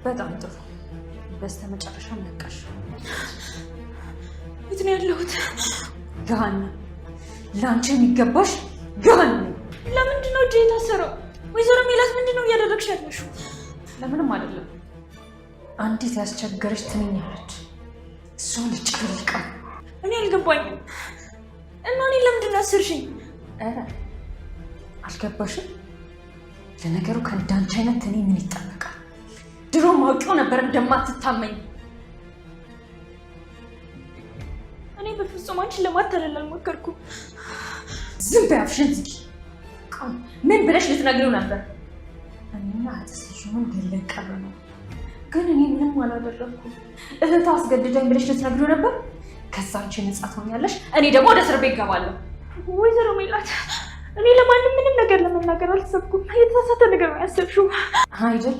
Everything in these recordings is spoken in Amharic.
በጣም ጥሩ። በስተመጨረሻም ነቃሽ። የት ነው ያለሁት? ገሃነም። ለአንቺ የሚገባሽ ገሃነም። ለምንድን ነው እጄ የታሰረው? ወይዘሮ ሜላት ምንድን ነው እያደረግሽ ያለሽው? ለምንም አይደለም። አንዲት ያስቸገረች ትንኛለች። እሷን ልጭልቃ። እኔ አልገባኝም። እና እኔ ለምንድን ነው ያሰርሽኝ? ኧረ አልገባሽም? ለነገሩ ከእንዳንቺ አይነት እኔ ምን ይጠበቃል? ድሮ ማውቂው ነበር እንደማትታመኝ። እኔ በፍጹም አንቺን ለማታለል አልሞከርኩም። ዝም በይ አፍሽን ዝጊ። ምን ብለሽ ልትነግሪው ነበር? እኔና እህትሽ ምን ገለቀረ ነው? ግን እኔ ምንም አላደረኩም። እህት አስገድዳኝ ብለሽ ልትነግሪው ነበር? ከዛ አንቺ ነጻ ትሆኛለሽ፣ እኔ ደግሞ ወደ እስር ቤት እገባለሁ። ወይዘሮ ሜላት እኔ ለማንም ምንም ነገር ለመናገር አልሰብኩም። የተሳሳተ ነገር ነው ያሰብሽው አይደል?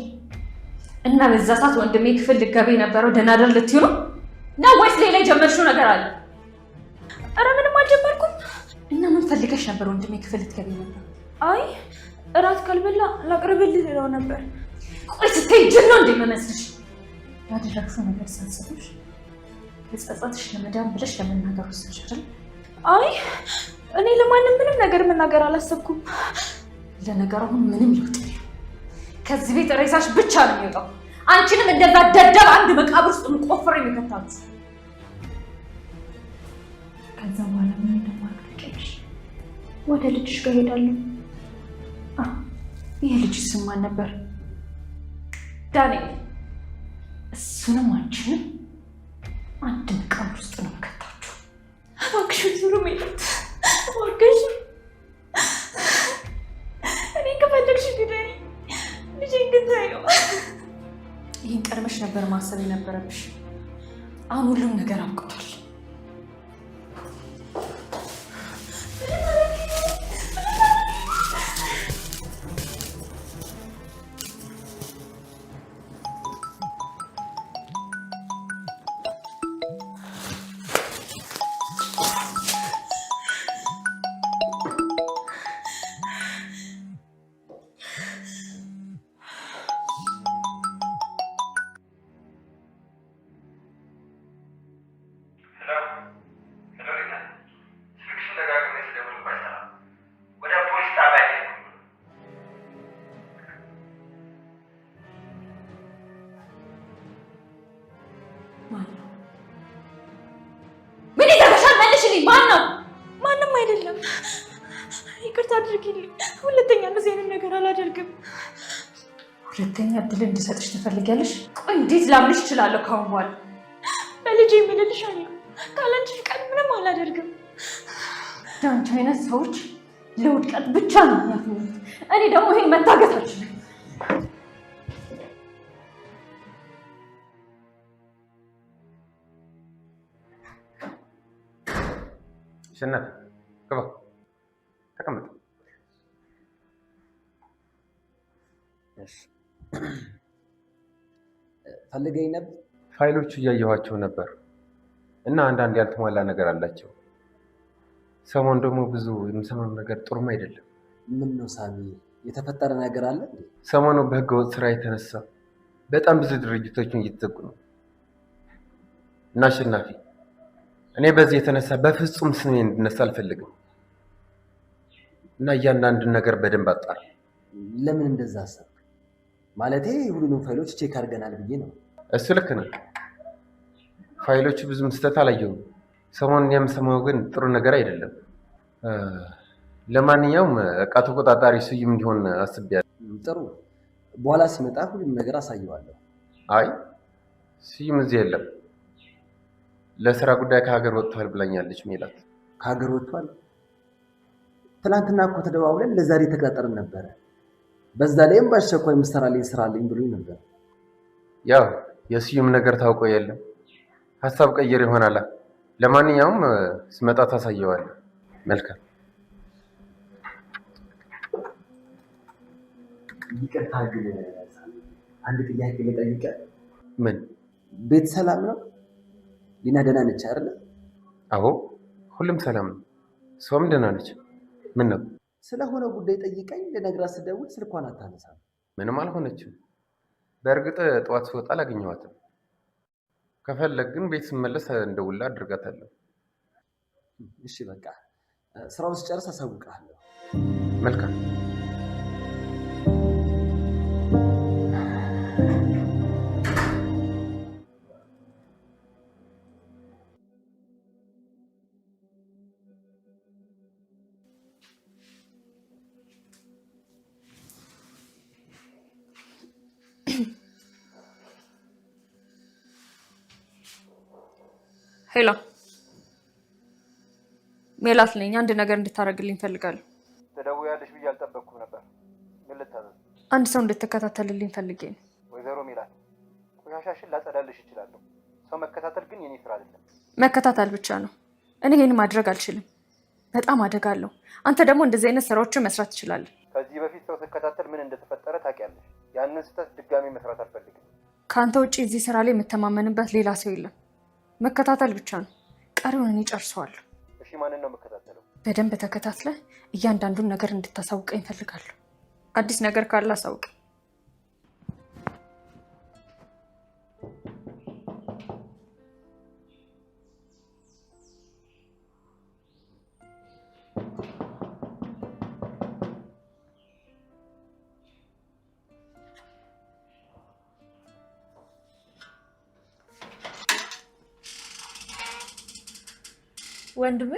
እና በዛ ሰዓት ወንድሜ ክፍል ልትገቢ የነበረው ደህና አይደል ልትዩ ነው ወይስ ሌላ የጀመርሽው ነገር አለ? ኧረ ምንም አልጀመርኩም። እና ምን ፈልገሽ ነበር ወንድሜ ክፍል ልትገቢ ነበር? አይ እራት ካልበላ ላቅርብልህ ልለው ነበር። ቆይ ስትይ ጅል ነው እንደሚመስልሽ? ያደረግሽው ነገር ሳንሰጥሽ ለጸጸትሽ ለመዳን ብለሽ ለመናገር ወሰንሽ አይደል? አይ እኔ ለማንም ምንም ነገር መናገር አላሰብኩም። ለነገሩ አሁን ምንም ይውጥ ከዚህ ቤት ሬሳሽ ብቻ ነው የሚወጣው። አንቺንም እንደዛ ደደብ አንድ መቃብር ውስጥ ቆፍሬ የሚከታት። ከዛ በኋላ ምን እንደማደርግሽ ወደ ልጅሽ ጋር ሄዳለሁ። ይሄ ልጅ ስም ማን ነበር? ዳንኤል። እሱንም አንቺንም አንድ መቃብር ውስጥ ነው የምከታችሁ። እባክሽ ወይዘሮ ሜላት እባክሽ፣ እኔ ከፈለግሽ ግደኝ፣ ልጄን ግን ተይው። ይህን ቀድመሽ ነበር ማሰብ የነበረብሽ። አሁን ሁሉም ነገር አብቅቷል። ማንም አይደለም። ይቅርታ አድርጊልኝ። ሁለተኛ እንደዚህ አይነት ነገር አላደርግም። ሁለተኛ እድል እንድሰጥሽ ትፈልጊያለሽ? ቆይ እንዴት ላምንሽ እችላለሁ? ካሁን በኋላ በልጄ የምልልሻለሁ። ካላንቺ ፍቃድ ምንም አላደርግም። ዳንቺ አይነት ሰዎች ለውድቀት ብቻ ነው የሚያፍኑት። እኔ ደግሞ ይሄን መታገስ አልችልም። ሸናፊ ግባ፣ ተቀመጥ። ፈልገኝ ነበር? ፋይሎቹ እያየኋቸው ነበር እና አንዳንድ ያልተሟላ ነገር አላቸው። ሰሞኑን ደግሞ ብዙ የምሰማው ነገር ጥሩም አይደለም። ምን ነው ሳሚ፣ የተፈጠረ ነገር አለ? ሰሞኑ በህገወጥ ስራ የተነሳ በጣም ብዙ ድርጅቶችን እየተዘጉ ነው እና አሸናፊ፣ እኔ በዚህ የተነሳ በፍጹም ስሜ እንድነሳ አልፈልግም እና እያንዳንዱን ነገር በደንብ አጣራ። ለምን እንደዛ አሰብክ? ማለቴ ሁሉንም ፋይሎች ቼክ አድርገናል ብዬ ነው። እሱ ልክ ነው። ፋይሎቹ ብዙም ስህተት አላየሁም። ሰሞኑን የምሰማው ግን ጥሩ ነገር አይደለም። ለማንኛውም እቃ ተቆጣጣሪ ስዩም እንዲሆን አስቤያለሁ። ጥሩ፣ በኋላ ሲመጣ ሁሉም ነገር አሳየዋለሁ። አይ ስዩም እዚህ የለም፣ ለስራ ጉዳይ ከሀገር ወጥቷል ብላኛለች ሜላት። ከሀገር ወጥቷል? ትናንትና እኮ ተደዋውለን ለዛሬ ተቀጣጠርን ነበረ። በዛ ላይም በአስቸኳይ የምትሰራልኝ ስራ አለኝ ብሎኝ ነበር። ያው የስዩም ነገር ታውቆ የለም ሀሳብ ቀይር ይሆናል። ለማንኛውም ስመጣ ታሳየዋለህ። መልካም። ይቅርታ ግን አንድ ጥያቄ ልጠይቅህ። ምን? ቤት ሰላም ነው? ሊና ደህና ነች አይደል? አዎ ሁሉም ሰላም ነው። እሷም ደህና ነች። ምን ነው? ስለሆነ ጉዳይ ጠይቀኝ ልነግራት ስደውል ስልኳን አታነሳም። ምንም አልሆነችም። በእርግጥ ጠዋት ስወጣ አላገኘኋትም። ከፈለግ ግን ቤት ስመለስ እንደውላ አድርጋታለሁ። እሺ በቃ ስራውን ስጨርስ አሳውቅሃለሁ። መልካም። ሄሎ ሜላት ነኝ። አንድ ነገር እንድታደርግልኝ ፈልጋለሁ። ትደውያለሽ ብዬ አልጠበቅኩም ነበር። ምን ልታዘዝ? አንድ ሰው እንድትከታተልልኝ ፈልጌ ነው። ወይዘሮ ሜላት ቆሻሻሽን ላጸዳልሽ እችላለሁ። ሰው መከታተል ግን የኔ ስራ አይደለም። መከታተል ብቻ ነው። እኔ ይህን ማድረግ አልችልም። በጣም አደጋ አለው። አንተ ደግሞ እንደዚህ አይነት ስራዎችን መስራት ትችላለህ። ከዚህ በፊት ሰው ስከታተል ምን እንደተፈጠረ ታውቂያለሽ። ያንን ስህተት ድጋሚ መስራት አልፈልግም። ከአንተ ውጭ እዚህ ስራ ላይ የምተማመንበት ሌላ ሰው የለም። መከታተል ብቻ ነው። ቀሪውን እኔ ጨርሰዋለሁ። እሺ ማንን ነው የምከታተለው? በደንብ ተከታትለህ እያንዳንዱን ነገር እንድታሳውቀኝ እፈልጋለሁ። አዲስ ነገር ካለ አሳውቅ። ወንድሜ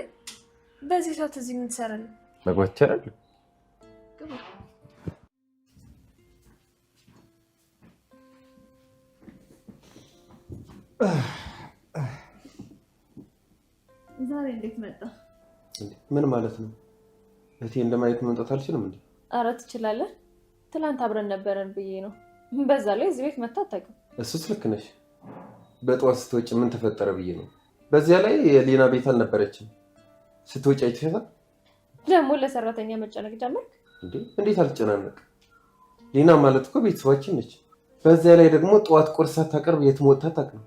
በዚህ ሰዓት እዚህ ምን ትሰራለህ? መግባት ይቻላል? ግባ። ዛሬ እንዴት መጣ? ምን ማለት ነው? እህቴ እንደማየት መምጣት አልችልም እንዴ? ኧረ ትችላለህ። ትላንት አብረን ነበረን ብዬ ነው። በዛ ላይ እዚህ ቤት መጣ አታውቅም። እሱስ ልክ ነሽ። በጠዋት ስትወጪ ምን ተፈጠረ ብዬ ነው። በዚያ ላይ የሊና ቤት አልነበረችም። ስትወጪ አይተሻታል? ደግሞ ለሰራተኛ መጨነቅ ጀመርክ እንዴ? እንዴት አልጨናነቅ? ሊና ማለት እኮ ቤተሰባችን ነች። በዚያ ላይ ደግሞ ጠዋት ቁርስ ሳታቀርብ የትም ወጥታ አታውቅም።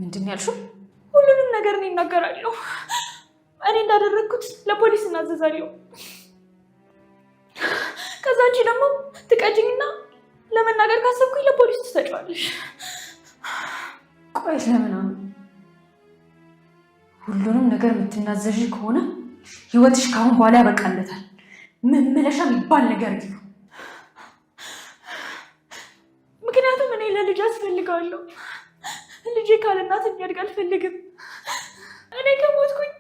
ምንድን ነው ያልሽው? ሁሉንም ነገር እኔ እናገራለሁ። እኔ እንዳደረግኩት ለፖሊስ እናዘዛለሁ። ከዛ አንቺ ደግሞ ትቀጅኝና ለመናገር ካሰብኩኝ ለፖሊስ ትሰጫዋለሽ። ቆይ ለምናምን ሁሉንም ነገር የምትናዘዥ ከሆነ ህይወትሽ ከአሁን በኋላ ያበቃለታል። መመለሻ የሚባል ነገር ይሉ። ምክንያቱም እኔ ለልጅ አስፈልጋለሁ። ልጄ ካለ እናት እንዲያድግ አልፈልግም። እኔ ከሞትኩኝ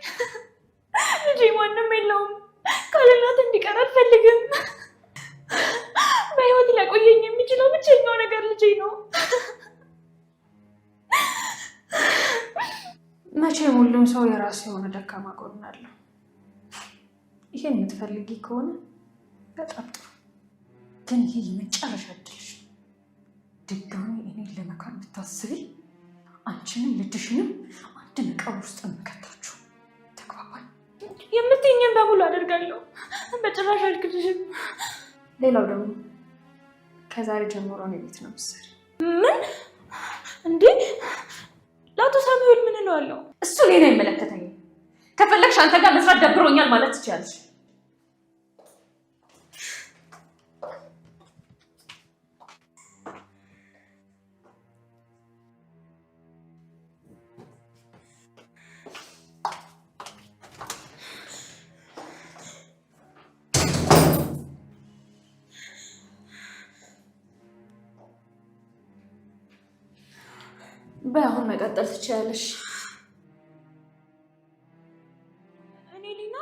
ልጄ ማንም የለውም። ካለ እናት እንዲቀር አልፈልግም። በህይወት ሊያቆየኝ የሚችለው ብቸኛው ነገር ልጄ ነው። መቼም ሁሉም ሰው የራሱ የሆነ ደካማ ጎን አለው። ይሄን የምትፈልጊ ከሆነ በጣም ጥሩ፣ ግን ይሄ የመጨረሻ እድልሽ ነው። ድጋሚ እኔን ለመካድ ብታስቢ አንቺንም ልጅሽንም አንድ መቃብር ውስጥ እንከታችሁ። ተግባባን? የምትይኝን በሙሉ አደርጋለሁ። በጭራሽ አልክድሽም። ሌላው ደግሞ ከዛሬ ጀምሮ እኔ ቤት ነው የምትሰሪ። ምን እንዴ? ለአቶ ሳሙኤል ምን እለዋለሁ? እሱ እኔን አይመለከተኝም። ከፈለግሽ አንተ ጋር መስራት ደብሮኛል ማለት ትችያለሽ። በአሁን መቀጠል ትችያለሽ። እኔ ሊና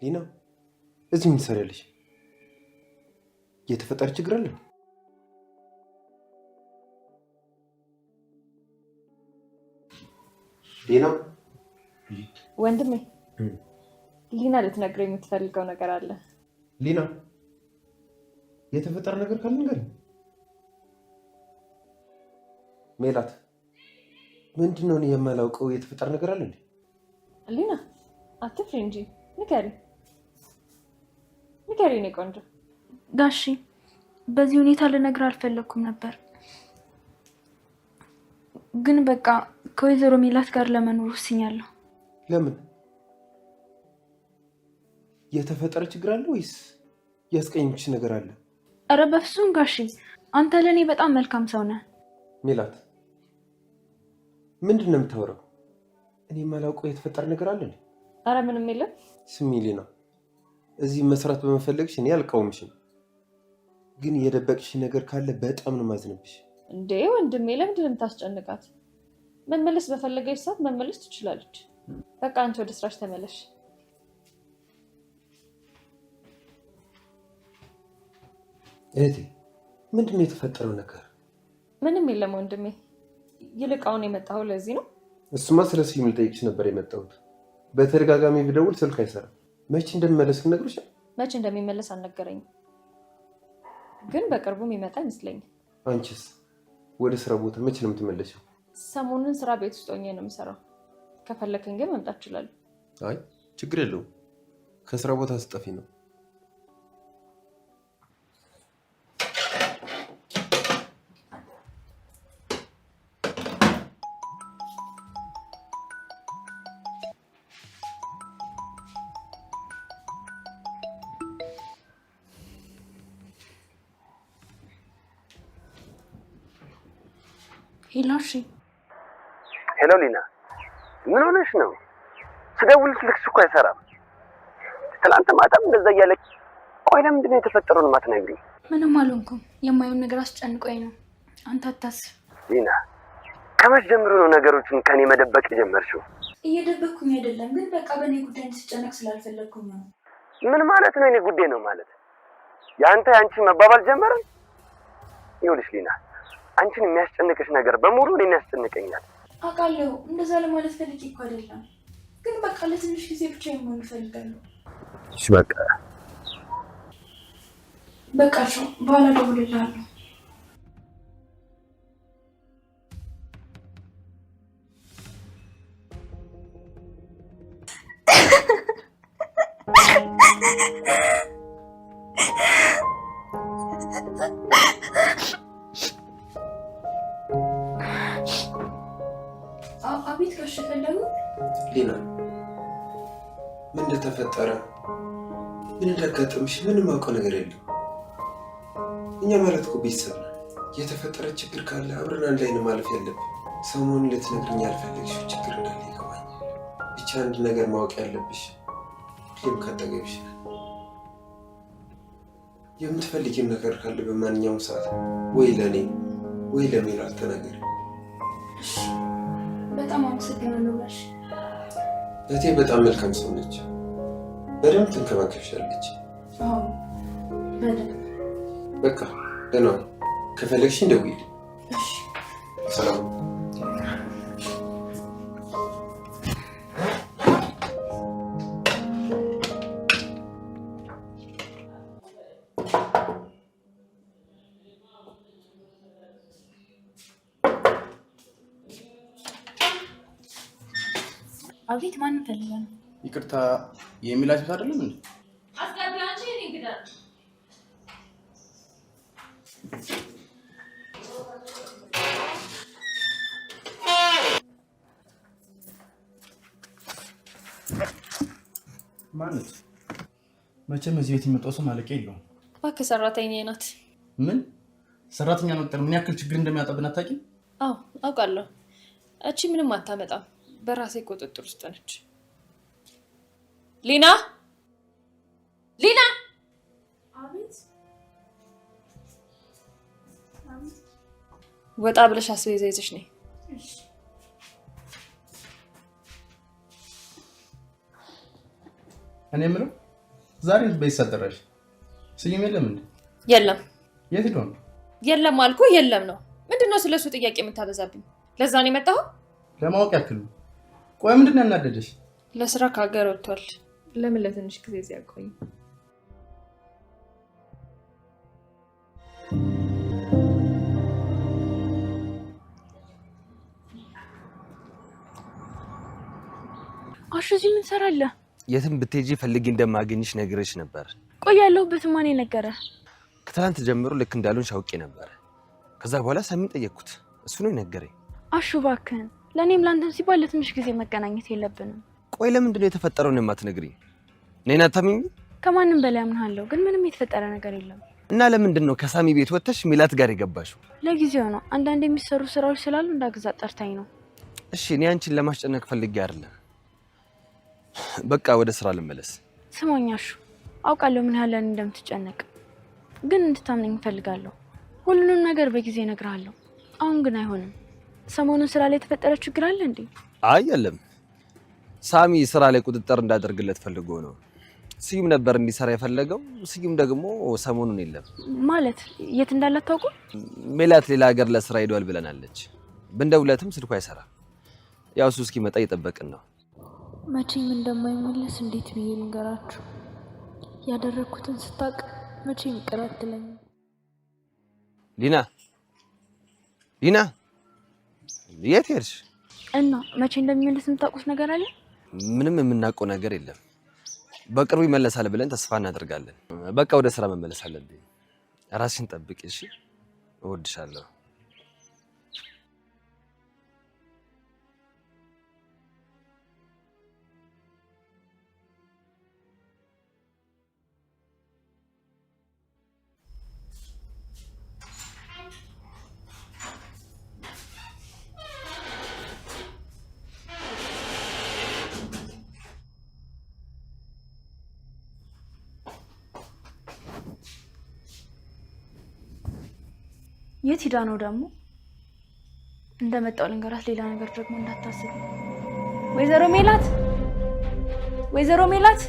ሊና እዚህ ምን ትሰሪያለሽ? የተፈጠረ ችግር አለ? ሊና ወንድሜ ሊና ልትነግረኝ የምትፈልገው ነገር አለ። ሊና የተፈጠረ ነገር ካለ ንገረኝ። ሜላት ምንድነው እኔ የማላውቀው የተፈጠረ ነገር አለ እንዴ? ሊና አትፍሪ እንጂ ንገሪ እኔ ቆንጆ። ጋሺ በዚህ ሁኔታ ልነግር አልፈለኩም ነበር፣ ግን በቃ ከወይዘሮ ሜላት ጋር ለመኖር ወስኛለሁ። ለምን? የተፈጠረ ችግር አለ ወይስ ያስቀየምሽ ነገር አለ? ኧረ በፍጹም ጋሺ፣ አንተ ለኔ በጣም መልካም ሰው ነህ። ሜላት ምንድነው የምታወራው? እኔ የማላውቀው የተፈጠረ ነገር አለ እንዴ? ኧረ ምንም የለም። ስሚ ሊና፣ እዚህ መስራት በመፈለግሽ እኔ አልቃወምሽም፣ ግን የደበቅሽ ነገር ካለ በጣም ነው ማዝነብሽ። እንዴ ወንድሜ ለምንድን ነው የምታስጨንቃት? መመለስ በፈለገች ሰዓት መመለስ ትችላለች። በቃ አንቺ ወደ ስራሽ ተመለሽ። እህቴ ምንድነው የተፈጠረው ነገር? ምንም የለም ወንድሜ። ይልቅ አሁን የመጣኸው ለዚህ ነው? እሱማ ስለ ሲም ልጠይቅሽ ነበር የመጣሁት። በተደጋጋሚ ብደውል ስልክ አይሰራም። መቼ እንደሚመለስ ነግሮሻል? መቼ እንደሚመለስ አልነገረኝም፣ ግን በቅርቡ የሚመጣ ይመስለኛል። አንቺስ ወደ ስራ ቦታ መቼ ነው የምትመለሽው? ሰሞኑን ስራ ቤት ውስጥ ሆኜ ነው የምሰራው። ከፈለክን ግን መምጣት እችላለሁ። አይ ችግር የለውም፣ ከስራ ቦታ ስጠፊ ነው። ሄሎ ሊና፣ ምን ሆነሽ ነው? ስደውል ስልክሽ እኮ አይሰራም። ትናንት ማታም እንደዛ እያለች። ቆይ ለምንድን ነው የተፈጠረውን የማትነግሪኝ? ምንም አልሆንኩም። የማየውን ነገር አስጨንቆኝ ነው። አንተ አታስብ። ሊና፣ ከመቼ ጀምሮ ነው ነገሮችን ከኔ መደበቅ የጀመርሽው? እየደበቅኩኝ አይደለም፣ ግን በቃ በእኔ ጉዳይ እንድትጨነቅ ስላልፈለግኩኝ ነው። ምን ማለት ነው? የኔ ጉዳይ ነው ማለት የአንቺ መባባል ጀመረ? ይኸውልሽ ሊና፣ አንቺን የሚያስጨንቅሽ ነገር በሙሉ እኔን ያስጨንቀኛል። አውቃለሁ፣ እንደዛ ለማለት ፈልጌ እኮ አይደለም፣ ግን በቃ ለትንሽ ጊዜ ብቻ መሆን እፈልጋለሁ። እሺ በቃ ቻው፣ በኋላ እደውልልሃለሁ። አቤት ጋሽ ፈለጉ? ሊና ምን እንደተፈጠረ ምን እንዳጋጠምሽ ምንም አውቀው ነገር የለም። እኛ ማለት እኮ ቤተሰብ ነን። የተፈጠረ ችግር ካለ አብረን አንድ ላይ ነው ማለፍ ያለብን። ሰሞኑን ልትነግሪኝ ያልፈለግሽው ችግር እንዳለ ይገባኛል። ብቻ አንድ ነገር ማወቅ ያለብሽ ሁሌም ካጠገብሽ ነን። የምትፈልጊው ነገር ካለ በማንኛውም ሰዓት ወይ ለእኔ ወይ ለሜላት ተናገሪ። በጣም አመሰግናለሁ ጋሽ። እህቴ በጣም መልካም ሰው ነች። በደንብ ትንከባከብሻለች። አዎ በደንብ። በቃ ደህና ነው። ከፈለግሽኝ ደውዪልኝ። እሺ ሰላም። አቤት፣ ማን ፈልጋለሁ? ይቅርታ የሚላችሁ አይደለም እንዴ? አስጋቢው አንቺ እኔ እንግዳ ማለት መቼም እዚህ ቤት የሚመጣው ሰው ማለቂያ የለውም። እባክህ ሰራተኛዬ ናት። ምን ሰራተኛ መቅጠር ምን ያክል ችግር እንደሚያጣብን አታውቂም? አዎ አውቃለሁ። እቺ ምንም አታመጣም፣ በራሴ ቁጥጥር ውስጥ ነች። ሊና አቤት። ወጣ ብለሽ አስቤዛ ይዘሽ ነይ። እኔ የምለው ዛሬ በይሳ ደራሽ ስዩም የለም እንዴ? የለም። የት ሄዶ ነው? የለም አልኩ የለም ነው። ምንድነው ስለሱ ጥያቄ የምታበዛብኝ? ለዛ ነው የመጣኸው? ለማወቅ ያክል ነው። ቆይ ምንድን ነው ያናደደሽ? ለስራ ከሀገር ወጥቷል። ለምን ለትንሽ ጊዜ እዚህ ያቆይ? አሹ እዚህ ምን ሰራለህ? የትም ብትሄጂ ፈልጊ እንደማገኝሽ ነግሬሽ ነበር። ቆይ ያለሁበት ማን ነገረ? ከትላንት ጀምሮ ልክ እንዳሉን ሻውቄ ነበር። ከዛ በኋላ ሳሚን ጠየቅኩት፣ እሱ ነው የነገረኝ። አሹ እባክህን፣ ለእኔም ለአንተም ሲባል ለትንሽ ጊዜ መገናኘት የለብንም። ቆይ ለምንድን ነው የተፈጠረውን የማትነግሪኝ? እኔን አታምኚኝ? ከማንም በላይ አምናለሁ፣ ግን ምንም የተፈጠረ ነገር የለም። እና ለምንድን ነው ከሳሚ ቤት ወጥተሽ ሚላት ጋር የገባሽው? ለጊዜው ነው። አንዳንድ የሚሰሩ ስራዎች ስላሉ እንዳግዛት ጠርታኝ ነው። እሺ፣ እኔ አንቺን ለማስጨነቅ ፈልጌ አይደለም። በቃ ወደ ስራ ልመለስ። ስማኝ አሹ፣ አውቃለሁ ምን ያህል እንደምትጨነቅ፣ ግን እንድታምነኝ እፈልጋለሁ። ሁሉንም ነገር በጊዜ እነግርሃለሁ። አሁን ግን አይሆንም። ሰሞኑን ስራ ላይ የተፈጠረ ችግር አለ እንዴ? አይ የለም። ሳሚ ስራ ላይ ቁጥጥር እንዳደርግለት ፈልጎ ነው። ስዩም ነበር እንዲሰራ የፈለገው። ስዩም ደግሞ ሰሞኑን የለም። ማለት የት እንዳለ ታውቁ? ሜላት ሌላ ሀገር ለስራ ሄዷል ብለናለች። ብንደውለትም ስልኩ አይሰራም። ያው እሱ እስኪመጣ እየጠበቅን ነው። መቼም እንደማይመለስ እንዴት ብዬ ልንገራችሁ? ያደረኩትን ስታቅ መቼም ይቅር አትለኝም። ሊና ሊና፣ የት ሄድሽ? እና መቼ እንደሚመለስ የምታውቁት ነገር አለ? ምንም የምናውቀው ነገር የለም። በቅርቡ ይመለሳል ብለን ተስፋ እናደርጋለን። በቃ ወደ ስራ መመለስ አለብኝ። ራስሽን ጠብቂ እሺ? እወድሻለሁ። የት ሄዳ ነው ደግሞ? እንደመጣው ልንገራት፣ ሌላ ነገር ደግሞ እንዳታስብ። ወይዘሮ ሜላት፣ ወይዘሮ ሜላት